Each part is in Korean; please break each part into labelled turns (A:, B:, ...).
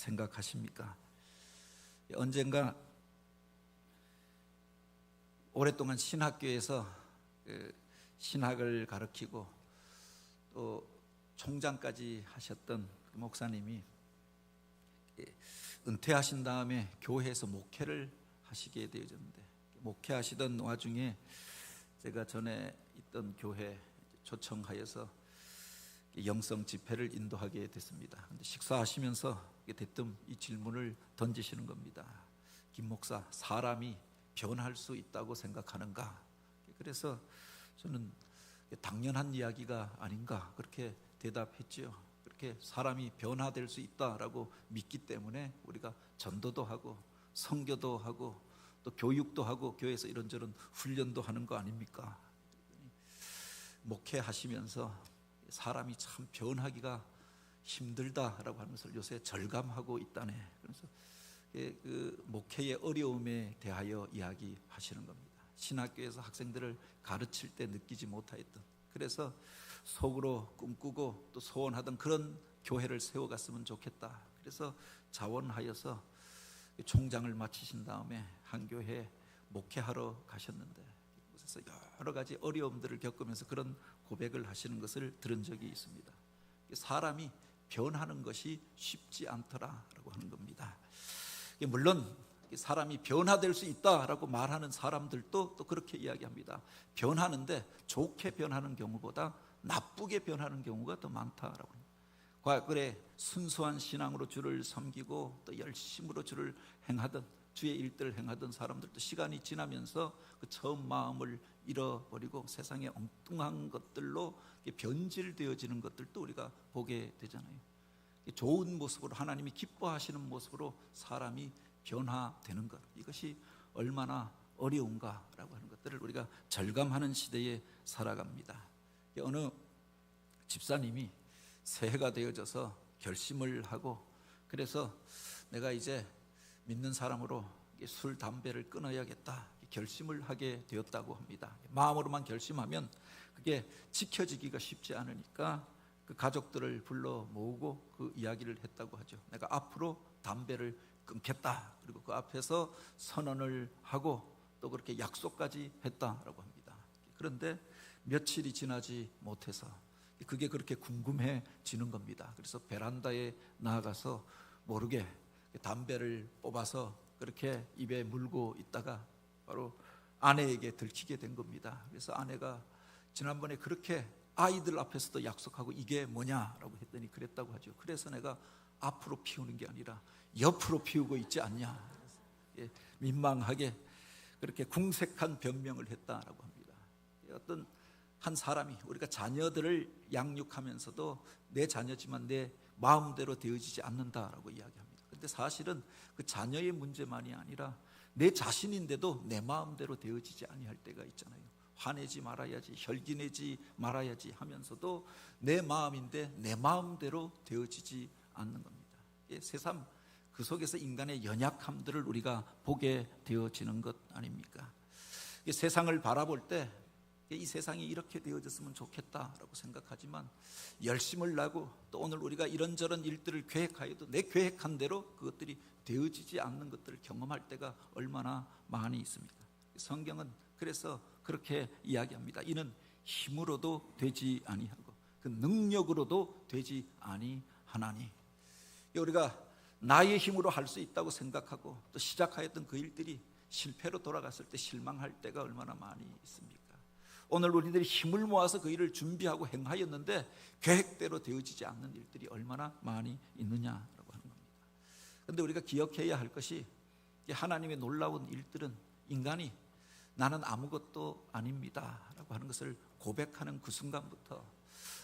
A: 생각하십니까? 언젠가 오랫동안 신학교에서 신학을 가르치고 또 총장까지 하셨던 목사님이 은퇴하신 다음에 교회에서 목회를 하시게 되어졌는데, 목회하시던 와중에 제가 전에 있던 교회 초청하여서 영성 집회를 인도하게 됐습니다. 근데 식사하시면서 대뜸 이 질문을 던지시는 겁니다. 김 목사, 사람이 변할 수 있다고 생각하는가? 그래서 저는 당연한 이야기가 아닌가 그렇게 대답했죠. 그렇게 사람이 변화될 수 있다라고 믿기 때문에 우리가 전도도 하고 선교도 하고 또 교육도 하고 교회에서 이런저런 훈련도 하는 거 아닙니까? 목회하시면서 사람이 참 변하기가 힘들다라고 하는 것을 요새 절감하고 있다네. 그래서 그 목회의 어려움에 대하여 이야기하시는 겁니다. 신학교에서 학생들을 가르칠 때 느끼지 못하였던, 그래서 속으로 꿈꾸고 또 소원하던 그런 교회를 세워갔으면 좋겠다. 그래서 자원하여서 총장을 마치신 다음에 한 교회에 목회하러 가셨는데, 그래서 여러 가지 어려움들을 겪으면서 그런 고백을 하시는 것을 들은 적이 있습니다. 사람이 변하는 것이 쉽지 않더라라고 하는 겁니다. 물론 사람이 변화될 수 있다라고 말하는 사람들도 또 그렇게 이야기합니다. 변하는데 좋게 변하는 경우보다 나쁘게 변하는 경우가 더 많다라고 합니다. 과거에 순수한 신앙으로 주를 섬기고 또 열심으로 주를 행하던, 주의 일들을 행하던 사람들도 시간이 지나면서 그 처음 마음을 잃어버리고 세상의 엉뚱한 것들로 변질되어지는 것들도 우리가 보게 되잖아요. 좋은 모습으로, 하나님이 기뻐하시는 모습으로 사람이 변화되는 것, 이것이 얼마나 어려운가라고 하는 것들을 우리가 절감하는 시대에 살아갑니다. 어느 집사님이 새해가 되어져서 결심을 하고, 그래서 내가 이제 믿는 사람으로 술, 담배를 끊어야겠다 결심을 하게 되었다고 합니다. 마음으로만 결심하면 그게 지켜지기가 쉽지 않으니까 그 가족들을 불러 모으고 그 이야기를 했다고 하죠. 내가 앞으로 담배를 끊겠다. 그리고 그 앞에서 선언을 하고 또 그렇게 약속까지 했다라고 합니다. 그런데 며칠이 지나지 못해서 그게 그렇게 궁금해지는 겁니다. 그래서 베란다에 나아가서 모르게 담배를 뽑아서 그렇게 입에 물고 있다가 바로 아내에게 들키게 된 겁니다. 그래서 아내가 지난번에 그렇게 아이들 앞에서도 약속하고 이게 뭐냐라고 했더니 그랬다고 하죠. 그래서 내가 앞으로 피우는 게 아니라 옆으로 피우고 있지 않냐. 민망하게 그렇게 궁색한 변명을 했다라고 합니다. 어떤 한 사람이, 우리가 자녀들을 양육하면서도 내 자녀지만 내 마음대로 되어지지 않는다라고 이야기합니다. 그런데 사실은 그 자녀의 문제만이 아니라 내 자신인데도 내 마음대로 되어지지 아니할 때가 있잖아요. 화내지 말아야지, 혈기내지 말아야지 하면서도 내 마음인데 내 마음대로 되어지지 않는 겁니다. 새삼 그 속에서 인간의 연약함들을 우리가 보게 되어지는 것 아닙니까? 세상을 바라볼 때 이 세상이 이렇게 되어졌으면 좋겠다라고 생각하지만 열심을 나고 또 오늘 우리가 이런저런 일들을 계획하여도 내 계획한 대로 그것들이 되어지지 않는 것들을 경험할 때가 얼마나 많이 있습니까? 성경은 그래서 그렇게 이야기합니다. 이는 힘으로도 되지 아니하고 그 능력으로도 되지 아니하나니. 우리가 나의 힘으로 할 수 있다고 생각하고 또 시작하였던 그 일들이 실패로 돌아갔을 때 실망할 때가 얼마나 많이 있습니까? 오늘 우리들이 힘을 모아서 그 일을 준비하고 행하였는데 계획대로 되어지지 않는 일들이 얼마나 많이 있느냐라고 하는 겁니다. 그런데 우리가 기억해야 할 것이 하나님의 놀라운 일들은 인간이 나는 아무것도 아닙니다 라고 하는 것을 고백하는 그 순간부터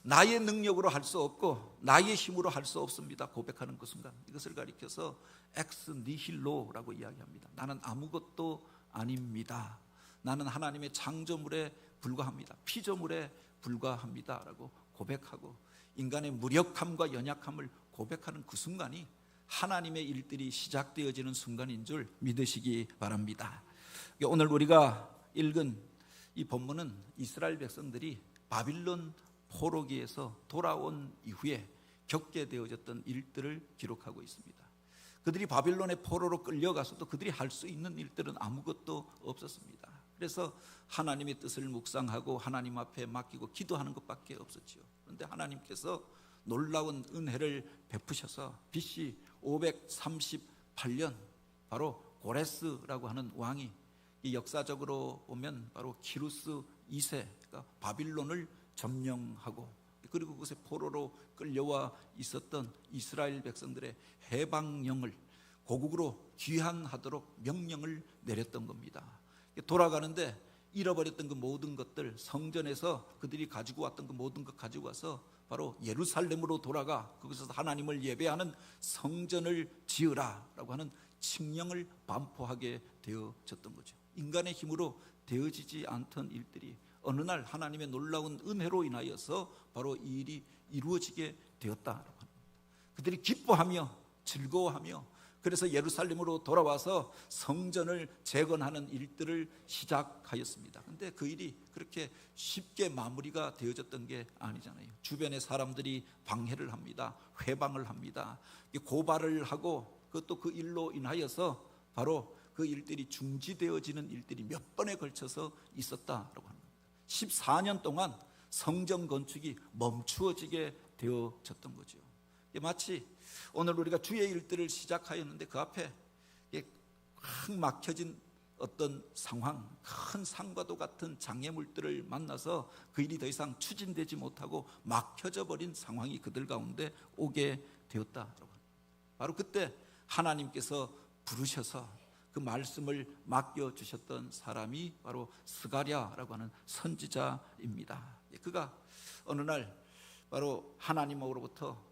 A: 나의 능력으로 할 수 없고 나의 힘으로 할 수 없습니다 고백하는 그 순간, 이것을 가리켜서 엑스 니힐로라고 이야기합니다. 나는 아무것도 아닙니다. 나는 하나님의 창조물에 불과합니다. 피조물에 불과합니다 라고 고백하고 인간의 무력함과 연약함을 고백하는 그 순간이 하나님의 일들이 시작되어지는 순간인 줄 믿으시기 바랍니다. 오늘 우리가 읽은 이 본문은 이스라엘 백성들이 바빌론 포로기에서 돌아온 이후에 겪게 되어졌던 일들을 기록하고 있습니다. 그들이 바빌론의 포로로 끌려가서도 그들이 할 수 있는 일들은 아무것도 없었습니다. 그래서 하나님의 뜻을 묵상하고 하나님 앞에 맡기고 기도하는 것밖에 없었지요. 그런데 하나님께서 놀라운 은혜를 베푸셔서 BC 538년 바로 고레스라고 하는 왕이, 이 역사적으로 보면 바로 키루스 2세가 바빌론을 점령하고, 그리고 그곳에 포로로 끌려와 있었던 이스라엘 백성들의 해방령을 고국으로 귀환하도록 명령을 내렸던 겁니다. 돌아가는데 잃어버렸던 그 모든 것들, 성전에서 그들이 가지고 왔던 그 모든 것 가지고 와서 바로 예루살렘으로 돌아가 그곳에서 하나님을 예배하는 성전을 지으라라고 하는 칙령을 반포하게 되어졌던 거죠. 인간의 힘으로 되어지지 않던 일들이 어느 날 하나님의 놀라운 은혜로 인하여서 바로 이 일이 이루어지게 되었다라고 합니다. 그들이 기뻐하며 즐거워하며 그래서 예루살렘으로 돌아와서 성전을 재건하는 일들을 시작하였습니다. 그런데 그 일이 그렇게 쉽게 마무리가 되어졌던 게 아니잖아요. 주변의 사람들이 방해를 합니다. 회방을 합니다. 고발을 하고 그것도 그 일로 인하여서 바로 그 일들이 중지되어지는 일들이 몇 번에 걸쳐서 있었다라고 합니다. 14년 동안 성전 건축이 멈추어지게 되어졌던 거죠. 마치 오늘 우리가 주의 일들을 시작하였는데 그 앞에 확 막혀진 어떤 상황, 큰 산과도 같은 장애물들을 만나서 그 일이 더 이상 추진되지 못하고 막혀져 버린 상황이 그들 가운데 오게 되었다라고 합니다. 바로 그때 하나님께서 부르셔서 그 말씀을 맡겨주셨던 사람이 바로 스가랴라고 하는 선지자입니다. 그가 어느 날 바로 하나님으로부터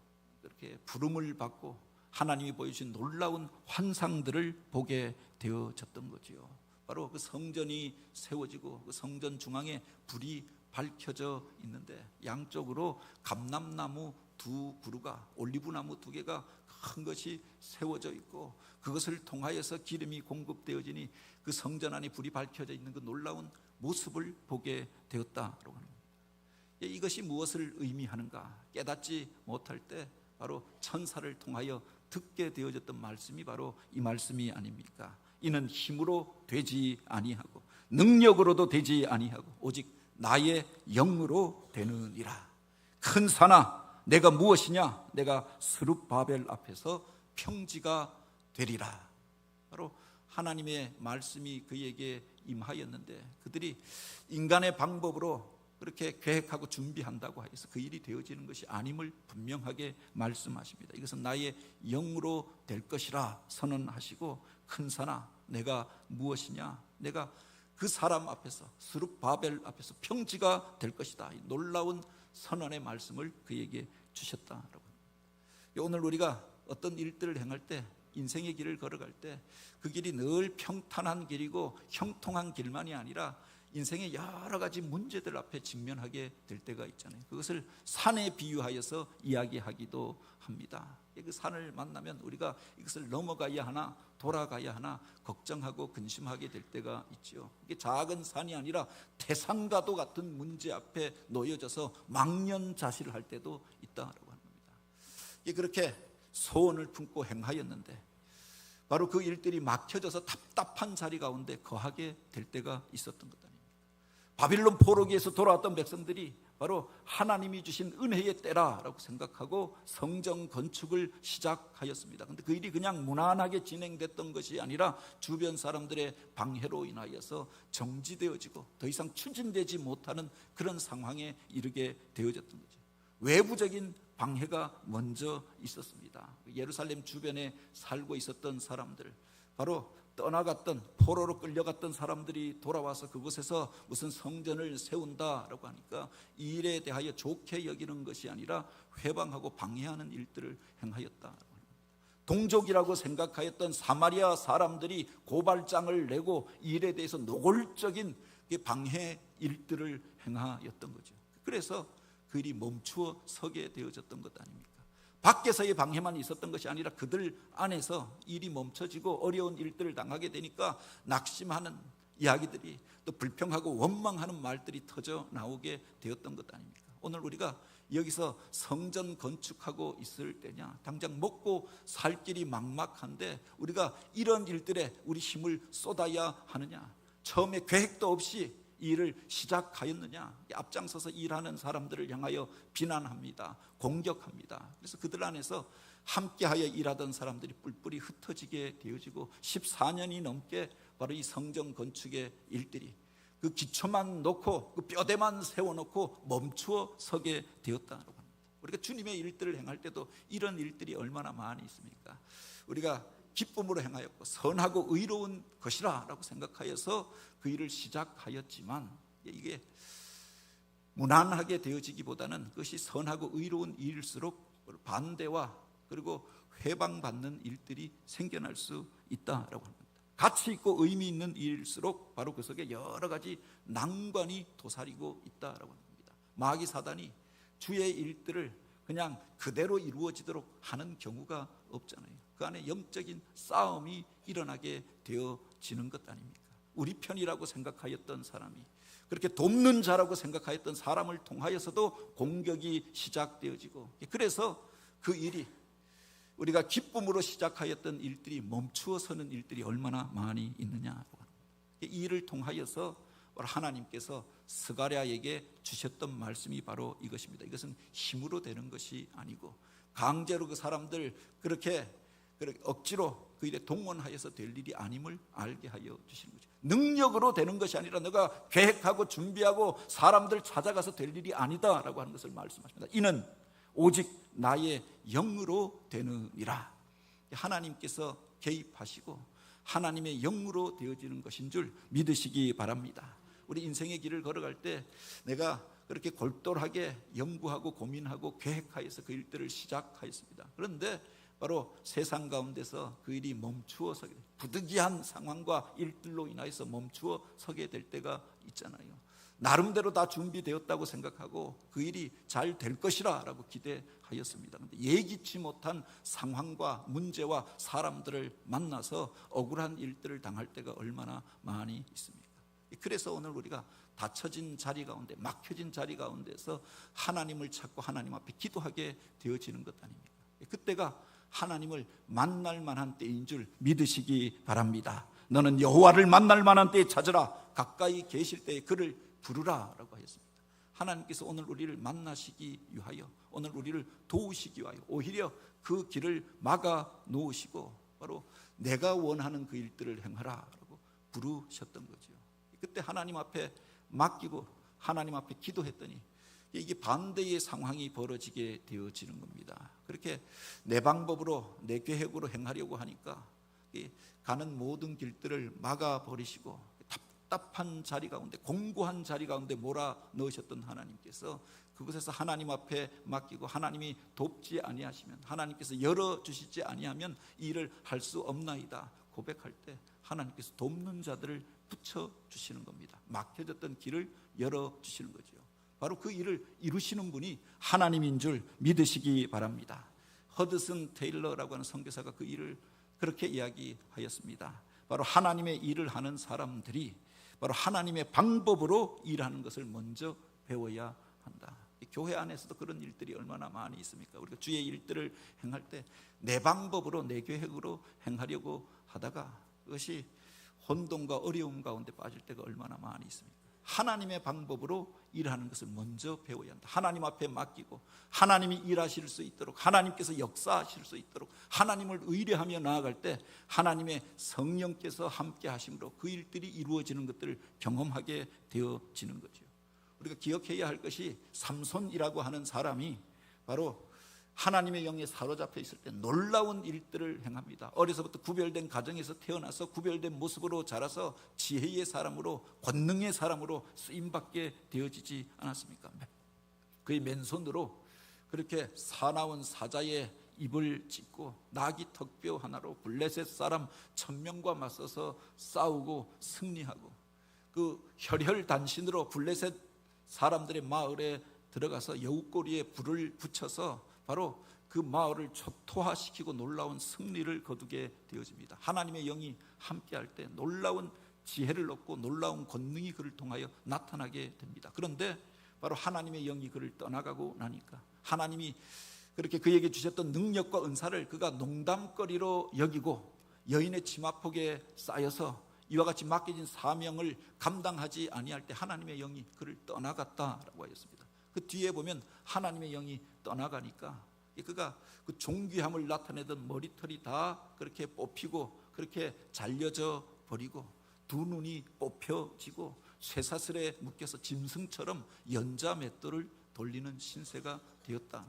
A: 이렇게 부름을 받고 하나님이 보여주신 놀라운 환상들을 보게 되어졌던 거지요. 바로 그 성전이 세워지고 그 성전 중앙에 불이 밝혀져 있는데 양쪽으로 감람나무 두 그루가, 올리브나무 두 개가 큰 것이 세워져 있고 그것을 통하여서 기름이 공급되어지니 그 성전 안에 불이 밝혀져 있는 그 놀라운 모습을 보게 되었다라고 합니다. 이것이 무엇을 의미하는가 깨닫지 못할 때 바로 천사를 통하여 듣게 되어졌던 말씀이 바로 이 말씀이 아닙니까? 이는 힘으로 되지 아니하고 능력으로도 되지 아니하고 오직 나의 영으로 되느니라. 큰 산아 내가 무엇이냐? 내가 스룹바벨 앞에서 평지가 되리라. 바로 하나님의 말씀이 그에게 임하였는데 그들이 인간의 방법으로 그렇게 계획하고 준비한다고 해서 그 일이 되어지는 것이 아님을 분명하게 말씀하십니다. 이것은 나의 영으로 될 것이라 선언하시고 큰 산아 내가 무엇이냐? 내가 그 사람 앞에서 스룹바벨 앞에서 평지가 될 것이다. 이 놀라운 선언의 말씀을 그에게 주셨다라고. 오늘 우리가 어떤 일들을 행할 때 인생의 길을 걸어갈 때 그 길이 늘 평탄한 길이고 형통한 길만이 아니라 인생의 여러 가지 문제들 앞에 직면하게 될 때가 있잖아요. 그것을 산에 비유하여서 이야기하기도 합니다. 그 산을 만나면 우리가 이것을 넘어가야 하나 돌아가야 하나 걱정하고 근심하게 될 때가 있죠. 이게 작은 산이 아니라 태산과도 같은 문제 앞에 놓여져서 망연자실할 때도 있다라고 합니다. 이게 그렇게 소원을 품고 행하였는데 바로 그 일들이 막혀져서 답답한 자리 가운데 거하게 될 때가 있었던 것 아닙니까? 바빌론 포로기에서 돌아왔던 백성들이 바로 하나님이 주신 은혜의 때라라고 생각하고 성전 건축을 시작하였습니다. 그런데 그 일이 그냥 무난하게 진행됐던 것이 아니라 주변 사람들의 방해로 인하여서 정지되어지고 더 이상 추진되지 못하는 그런 상황에 이르게 되어졌던 거죠. 외부적인 방해가 먼저 있었습니다. 예루살렘 주변에 살고 있었던 사람들, 바로 떠나갔던 포로로 끌려갔던 사람들이 돌아와서 그곳에서 무슨 성전을 세운다라고 하니까 이 일에 대하여 좋게 여기는 것이 아니라 회방하고 방해하는 일들을 행하였다. 동족이라고 생각하였던 사마리아 사람들이 고발장을 내고 이 일에 대해서 노골적인 방해 일들을 행하였던 거죠. 그래서 그 일이 멈추어 서게 되어졌던 것 아닙니까? 밖에서의 방해만 있었던 것이 아니라 그들 안에서 일이 멈춰지고 어려운 일들을 당하게 되니까 낙심하는 이야기들이 또 불평하고 원망하는 말들이 터져 나오게 되었던 것 아닙니까? 오늘 우리가 여기서 성전 건축하고 있을 때냐? 당장 먹고 살 길이 막막한데 우리가 이런 일들에 우리 힘을 쏟아야 하느냐? 처음에 계획도 없이 이 일을 시작하였느냐? 앞장서서 일하는 사람들을 향하여 비난합니다. 공격합니다. 그래서 그들 안에서 함께하여 일하던 사람들이 뿔뿔이 흩어지게 되어지고 14년이 넘게 바로 이 성전 건축의 일들이 그 기초만 놓고 그 뼈대만 세워놓고 멈추어 서게 되었다고 합니다. 우리가 주님의 일들을 행할 때도 이런 일들이 얼마나 많이 있습니까? 우리가 기쁨으로 행하였고 선하고 의로운 것이라 라고 생각하여서 그 일을 시작하였지만 이게 무난하게 되어지기보다는 그것이 선하고 의로운 일일수록 반대와 그리고 회방받는 일들이 생겨날 수 있다라고 합니다. 가치 있고 의미 있는 일일수록 바로 그 속에 여러 가지 난관이 도사리고 있다라고 합니다. 마귀 사단이 주의 일들을 그냥 그대로 이루어지도록 하는 경우가 없잖아요. 그 안에 영적인 싸움이 일어나게 되어지는 것 아닙니까? 우리 편이라고 생각하였던 사람이, 그렇게 돕는 자라고 생각하였던 사람을 통하여서도 공격이 시작되어지고, 그래서 그 일이 우리가 기쁨으로 시작하였던 일들이 멈추어서는 일들이 얼마나 많이 있느냐고 합니다. 이 일을 통하여서 하나님께서 스가랴에게 주셨던 말씀이 바로 이것입니다. 이것은 힘으로 되는 것이 아니고 강제로 그 사람들 그렇게 억지로 그 일에 동원하여서 될 일이 아님을 알게 하여 주시는 거죠. 능력으로 되는 것이 아니라 너가 계획하고 준비하고 사람들 찾아가서 될 일이 아니다라고 하는 것을 말씀하십니다. 이는 오직 나의 영으로 되느니라. 하나님께서 개입하시고 하나님의 영으로 되어지는 것인 줄 믿으시기 바랍니다. 우리 인생의 길을 걸어갈 때 내가 그렇게 골똘하게 연구하고 고민하고 계획하여서 그 일들을 시작하였습니다. 그런데 바로 세상 가운데서 그 일이 멈추어 서게, 부득이한 상황과 일들로 인하여서 멈추어 서게 될 때가 있잖아요. 나름대로 다 준비되었다고 생각하고 그 일이 잘 될 것이라 라고 기대하였습니다. 그런데 예기치 못한 상황과 문제와 사람들을 만나서 억울한 일들을 당할 때가 얼마나 많이 있습니까? 그래서 오늘 우리가 닫혀진 자리 가운데, 막혀진 자리 가운데서 하나님을 찾고 하나님 앞에 기도하게 되어지는 것 아닙니까? 그때가 하나님을 만날 만한 때인 줄 믿으시기 바랍니다. 너는 여호와를 만날 만한 때에 찾으라. 가까이 계실 때에 그를 부르라 라고 하였습니다. 하나님께서 오늘 우리를 만나시기 위하여, 오늘 우리를 도우시기 위하여 오히려 그 길을 막아 놓으시고 바로 내가 원하는 그 일들을 행하라 라고 부르셨던 거죠. 그때 하나님 앞에 맡기고 하나님 앞에 기도했더니 이게 반대의 상황이 벌어지게 되어지는 겁니다. 그렇게 내 방법으로 내 계획으로 행하려고 하니까 가는 모든 길들을 막아버리시고 답답한 자리 가운데, 공고한 자리 가운데 몰아넣으셨던 하나님께서 그곳에서 하나님 앞에 맡기고 하나님이 돕지 아니하시면, 하나님께서 열어주시지 아니하면 이 일을 할 수 없나이다 고백할 때 하나님께서 돕는 자들을 붙여주시는 겁니다. 막혀졌던 길을 열어주시는 거죠. 바로 그 일을 이루시는 분이 하나님인 줄 믿으시기 바랍니다. 허드슨 테일러라고 하는 선교사가 그 일을 그렇게 이야기하였습니다. 바로 하나님의 일을 하는 사람들이 바로 하나님의 방법으로 일하는 것을 먼저 배워야 한다. 교회 안에서도 그런 일들이 얼마나 많이 있습니까? 우리가 주의 일들을 행할 때 내 방법으로 내 계획으로 행하려고 하다가 그것이 혼돈과 어려움 가운데 빠질 때가 얼마나 많이 있습니까? 하나님의 방법으로 일하는 것을 먼저 배워야 한다. 하나님 앞에 맡기고 하나님이 일하실 수 있도록, 하나님께서 역사하실 수 있도록 하나님을 의뢰하며 나아갈 때 하나님의 성령께서 함께 하심으로 그 일들이 이루어지는 것들을 경험하게 되어지는 거죠. 우리가 기억해야 할 것이 삼손이라고 하는 사람이 바로 하나님의 영에 사로잡혀 있을 때 놀라운 일들을 행합니다. 어려서부터 구별된 가정에서 태어나서 구별된 모습으로 자라서 지혜의 사람으로, 권능의 사람으로 쓰임받게 되어지지 않았습니까? 그의 맨손으로 그렇게 사나운 사자의 입을 찢고 나귀 턱뼈 하나로 블레셋 사람 1000명과 맞서서 싸우고 승리하고, 그 혈혈단신으로 블레셋 사람들의 마을에 들어가서 여우꼬리에 불을 붙여서 바로 그 마을을 초토화시키고 놀라운 승리를 거두게 되어집니다. 하나님의 영이 함께할 때 놀라운 지혜를 얻고 놀라운 권능이 그를 통하여 나타나게 됩니다. 그런데 바로 하나님의 영이 그를 떠나가고 나니까 하나님이 그렇게 그에게 주셨던 능력과 은사를 그가 농담거리로 여기고 여인의 치마폭에 쌓여서 이와 같이 맡겨진 사명을 감당하지 아니할 때 하나님의 영이 그를 떠나갔다라고 하였습니다. 그 뒤에 보면 하나님의 영이 떠나가니까 그가 그 존귀함을 나타내던 머리털이 다 그렇게 뽑히고 그렇게 잘려져 버리고 두 눈이 뽑혀지고 쇠사슬에 묶여서 짐승처럼 연자 맷돌을 돌리는 신세가 되었다.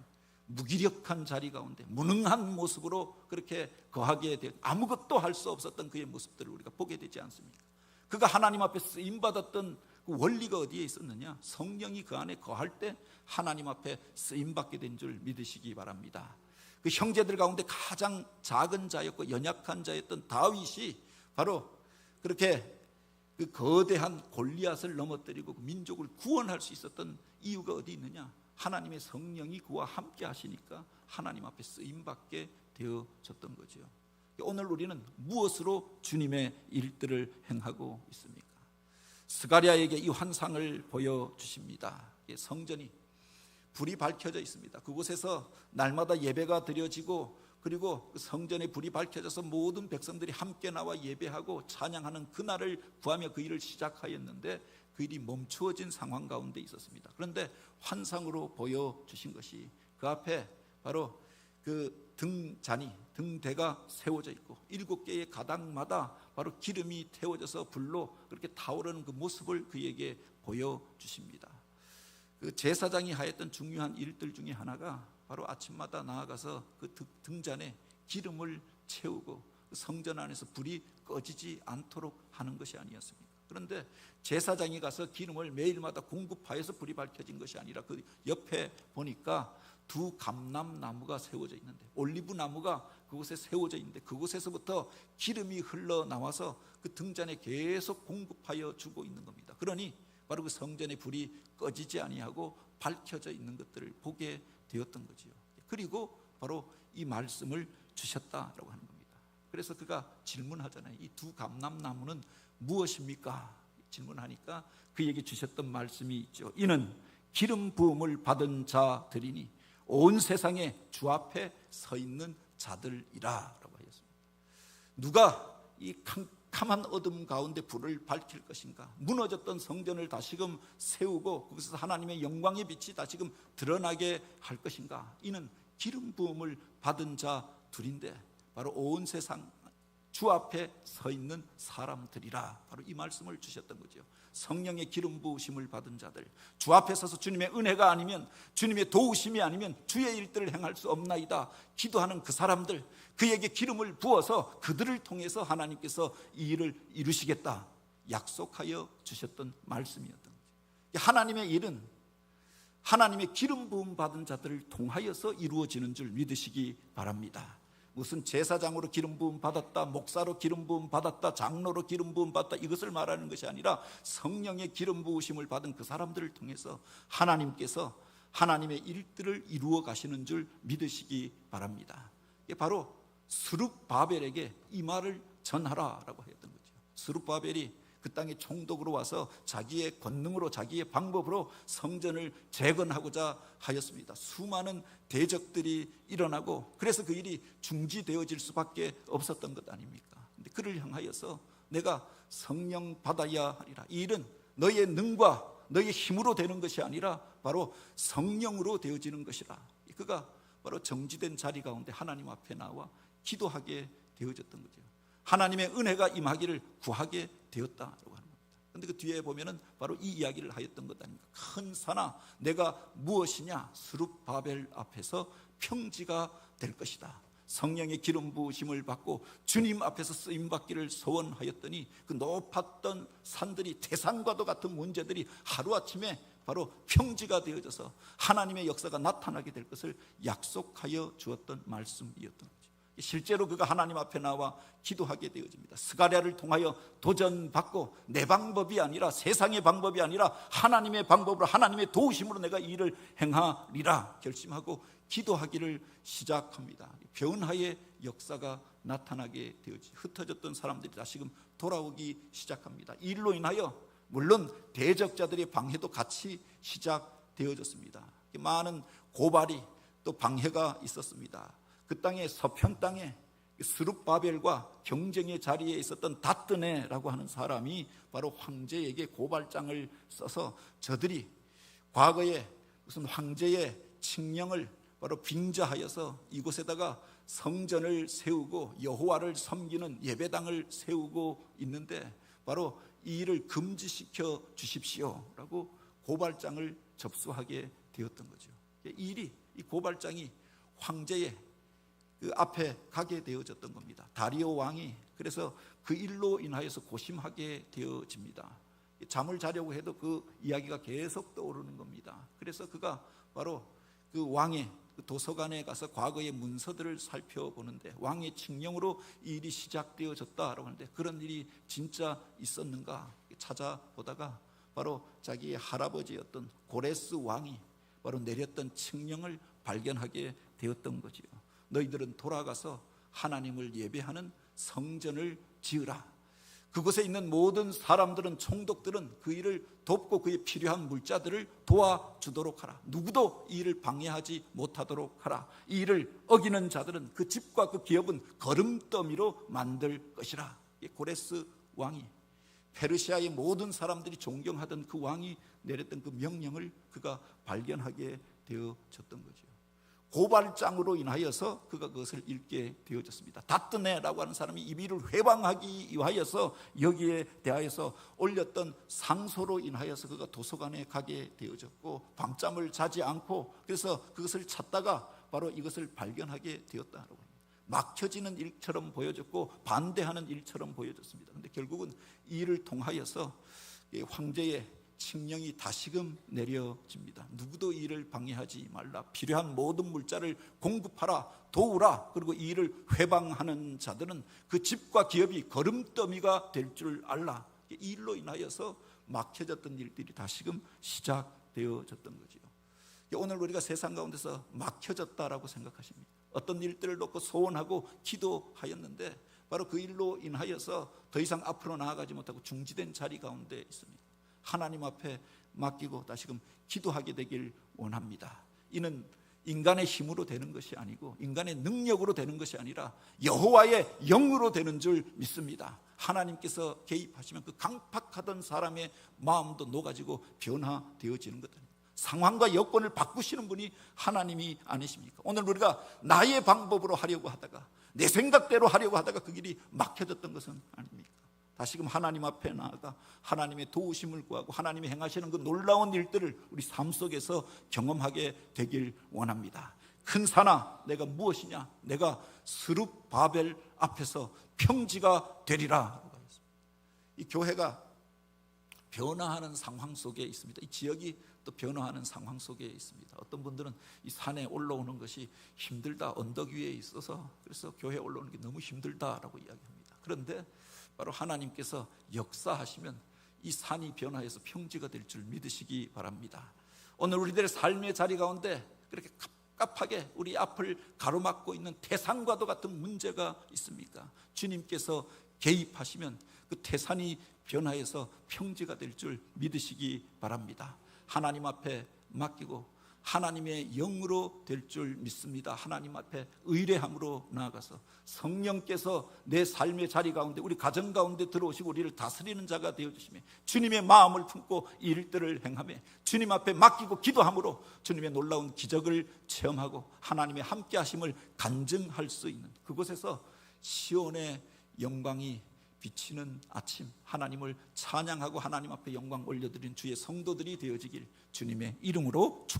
A: 무기력한 자리 가운데 무능한 모습으로 그렇게 거하게 되어 아무것도 할 수 없었던 그의 모습들을 우리가 보게 되지 않습니까? 그가 하나님 앞에 쓰임받았던 그 원리가 어디에 있었느냐? 성령이 그 안에 거할 때 하나님 앞에 쓰임받게 된 줄 믿으시기 바랍니다. 그 형제들 가운데 가장 작은 자였고 연약한 자였던 다윗이 바로 그렇게 그 거대한 골리앗을 넘어뜨리고 그 민족을 구원할 수 있었던 이유가 어디 있느냐? 하나님의 성령이 그와 함께 하시니까 하나님 앞에 쓰임받게 되어졌던 거죠. 오늘 우리는 무엇으로 주님의 일들을 행하고 있습니까? 스가랴에게 이 환상을 보여주십니다. 성전이 불이 밝혀져 있습니다. 그곳에서 날마다 예배가 드려지고 그리고 성전에 불이 밝혀져서 모든 백성들이 함께 나와 예배하고 찬양하는 그날을 구하며 그 일을 시작하였는데 그 일이 멈추어진 상황 가운데 있었습니다. 그런데 환상으로 보여주신 것이 그 앞에 바로 그 등잔이 등대가 세워져 있고 7개의 가닥마다 바로 기름이 태워져서 불로 그렇게 타오르는 그 모습을 그에게 보여주십니다. 그 제사장이 하였던 중요한 일들 중에 하나가 바로 아침마다 나아가서 그 등잔에 기름을 채우고 성전 안에서 불이 꺼지지 않도록 하는 것이 아니었습니까? 그런데 제사장이 가서 기름을 매일마다 공급하여서 불이 밝혀진 것이 아니라 그 옆에 보니까 두 감람나무가 세워져 있는데 올리브 나무가 그곳에 세워져 있는데 그곳에서부터 기름이 흘러나와서 그 등잔에 계속 공급하여 주고 있는 겁니다. 그러니 바로 그 성전의 불이 꺼지지 아니하고 밝혀져 있는 것들을 보게 되었던 거지요. 그리고 바로 이 말씀을 주셨다라고 하는 겁니다. 그래서 그가 질문하잖아요. 이 두 감람나무는 무엇입니까? 질문하니까 그에게 주셨던 말씀이 있죠. 이는 기름 부음을 받은 자들이니 온 세상에 주 앞에 서 있는 자들이라라고 하였습니다. 누가 이 캄캄한 어둠 가운데 불을 밝힐 것인가? 무너졌던 성전을 다시금 세우고 그것에서 하나님의 영광의 빛이 다시금 드러나게 할 것인가? 이는 기름 부음을 받은 자들인데 바로 온 세상 주 앞에 서 있는 사람들이라 바로 이 말씀을 주셨던 거죠. 성령의 기름 부으심을 받은 자들, 주 앞에 서서 주님의 은혜가 아니면 주님의 도우심이 아니면 주의 일들을 행할 수 없나이다 기도하는 그 사람들, 그에게 기름을 부어서 그들을 통해서 하나님께서 이 일을 이루시겠다 약속하여 주셨던 말씀이었던 거죠. 하나님의 일은 하나님의 기름 부음 받은 자들을 통하여서 이루어지는 줄 믿으시기 바랍니다. 무슨 제사장으로 기름 부음 받았다, 목사로 기름 부음 받았다, 장로로 기름 부음 받았다 이것을 말하는 것이 아니라 성령의 기름 부으심을 받은 그 사람들을 통해서 하나님께서 하나님의 일들을 이루어 가시는 줄 믿으시기 바랍니다. 이게 바로 스룹바벨에게 이 말을 전하라라고 했던 거죠. 스룹바벨이 그 땅에 총독으로 와서 자기의 권능으로 자기의 방법으로 성전을 재건하고자 하였습니다. 수많은 대적들이 일어나고 그래서 그 일이 중지되어질 수밖에 없었던 것 아닙니까? 근데 그를 향하여서 내가 성령 받아야 하리라. 이 일은 너의 능과 너의 힘으로 되는 것이 아니라 바로 성령으로 되어지는 것이라. 그가 바로 정지된 자리 가운데 하나님 앞에 나와 기도하게 되어졌던 거죠. 하나님의 은혜가 임하기를 구하게 되었다라고 하는 겁니다. 그런데 그 뒤에 보면은 바로 이 이야기를 하였던 것 아닙니까? 큰 산아, 내가 무엇이냐? 스룹바벨 앞에서 평지가 될 것이다. 성령의 기름 부으심을 받고 주님 앞에서 쓰임 받기를 소원하였더니 그 높았던 산들이 태산과도 같은 문제들이 하루아침에 바로 평지가 되어져서 하나님의 역사가 나타나게 될 것을 약속하여 주었던 말씀이었던 거죠. 실제로 그가 하나님 앞에 나와 기도하게 되어집니다. 스가랴를 통하여 도전받고 내 방법이 아니라 세상의 방법이 아니라 하나님의 방법으로 하나님의 도우심으로 내가 이 일을 행하리라 결심하고 기도하기를 시작합니다. 변화의 역사가 나타나게 되어지 흩어졌던 사람들이 다시금 돌아오기 시작합니다. 이 일로 인하여 물론 대적자들의 방해도 같이 시작합니다. 되어졌습니다. 많은 고발이 또 방해가 있었습니다. 그 땅에 서편 땅에 스룹바벨과 경쟁의 자리에 있었던 다뜨네라고 하는 사람이 바로 황제에게 고발장을 써서 저들이 과거에 무슨 황제의 칙령을 바로 빙자하여서 이곳에다가 성전을 세우고 여호와를 섬기는 예배당을 세우고 있는데 바로 이 일을 금지시켜 주십시오라고 고발장을 접수하게 되었던 거죠. 이 고발장이 황제의 그 앞에 가게 되어졌던 겁니다. 다리오 왕이 그래서 그 일로 인하여서 고심하게 되어집니다. 잠을 자려고 해도 그 이야기가 계속 떠오르는 겁니다. 그래서 그가 바로 그 왕의 그 도서관에 가서 과거의 문서들을 살펴보는데 왕의 칙령으로 이 일이 시작되어졌다라고 하는데 그런 일이 진짜 있었는가 찾아보다가 바로 자기의 할아버지였던 고레스 왕이 바로 내렸던 칙령을 발견하게 되었던 거지요. 너희들은 돌아가서 하나님을 예배하는 성전을 지으라. 그곳에 있는 모든 사람들은 총독들은 그 일을 돕고 그에 필요한 물자들을 도와주도록 하라. 누구도 이 일을 방해하지 못하도록 하라. 이 일을 어기는 자들은 그 집과 그 기업은 거름더미로 만들 것이라. 고레스 왕이 페르시아의 모든 사람들이 존경하던 그 왕이 내렸던 그 명령을 그가 발견하게 되어졌던 거죠. 고발장으로 인하여서 그가 그것을 읽게 되어졌습니다. 다뜨네라고 하는 사람이 이 일을 회방하기 위하여서 여기에 대하여서 올렸던 상소로 인하여서 그가 도서관에 가게 되어졌고 밤잠을 자지 않고 그래서 그것을 찾다가 바로 이것을 발견하게 되었다라고 합니다. 막혀지는 일처럼 보여졌고 반대하는 일처럼 보여졌습니다. 그런데 결국은 이 일을 통하여서 황제의 칙령이 다시금 내려집니다. 누구도 이 일을 방해하지 말라. 필요한 모든 물자를 공급하라. 도우라. 그리고 이 일을 회방하는 자들은 그 집과 기업이 거름더미가 될 줄 알라. 이 일로 인하여서 막혀졌던 일들이 다시금 시작되어졌던 거죠. 오늘 우리가 세상 가운데서 막혀졌다라고 생각하십니까? 어떤 일들을 놓고 소원하고 기도하였는데 바로 그 일로 인하여서 더 이상 앞으로 나아가지 못하고 중지된 자리 가운데 있습니다. 하나님 앞에 맡기고 다시금 기도하게 되길 원합니다. 이는 인간의 힘으로 되는 것이 아니고 인간의 능력으로 되는 것이 아니라 여호와의 영으로 되는 줄 믿습니다. 하나님께서 개입하시면 그 강팍하던 사람의 마음도 녹아지고 변화되어지는 것입니다. 상황과 여건을 바꾸시는 분이 하나님이 아니십니까? 오늘 우리가 나의 방법으로 하려고 하다가 내 생각대로 하려고 하다가 그 길이 막혀졌던 것은 아닙니까? 다시금 하나님 앞에 나아가 하나님의 도우심을 구하고 하나님이 행하시는 그 놀라운 일들을 우리 삶 속에서 경험하게 되길 원합니다. 큰 산아 내가 무엇이냐? 내가 스룹바벨 앞에서 평지가 되리라. 이 교회가 변화하는 상황 속에 있습니다. 이 지역이 또 변화하는 상황 속에 있습니다. 어떤 분들은 이 산에 올라오는 것이 힘들다. 언덕 위에 있어서 그래서 교회에 올라오는 게 너무 힘들다라고 이야기합니다. 그런데 바로 하나님께서 역사하시면 이 산이 변화해서 평지가 될 줄 믿으시기 바랍니다. 오늘 우리들의 삶의 자리 가운데 그렇게 갑갑하게 우리 앞을 가로막고 있는 태산과도 같은 문제가 있습니까? 주님께서 개입하시면 그 태산이 변화해서 평지가 될 줄 믿으시기 바랍니다. 하나님 앞에 맡기고 하나님의 영으로 될 줄 믿습니다. 하나님 앞에 의뢰함으로 나아가서 성령께서 내 삶의 자리 가운데 우리 가정 가운데 들어오시고 우리를 다스리는 자가 되어주시며 주님의 마음을 품고 이 일들을 행하며 주님 앞에 맡기고 기도함으로 주님의 놀라운 기적을 체험하고 하나님의 함께 하심을 간증할 수 있는 그곳에서 시온의 영광이 비치는 아침 하나님을 찬양하고 하나님 앞에 영광 올려드린 주의 성도들이 되어지길 주님의 이름으로 축복합니다.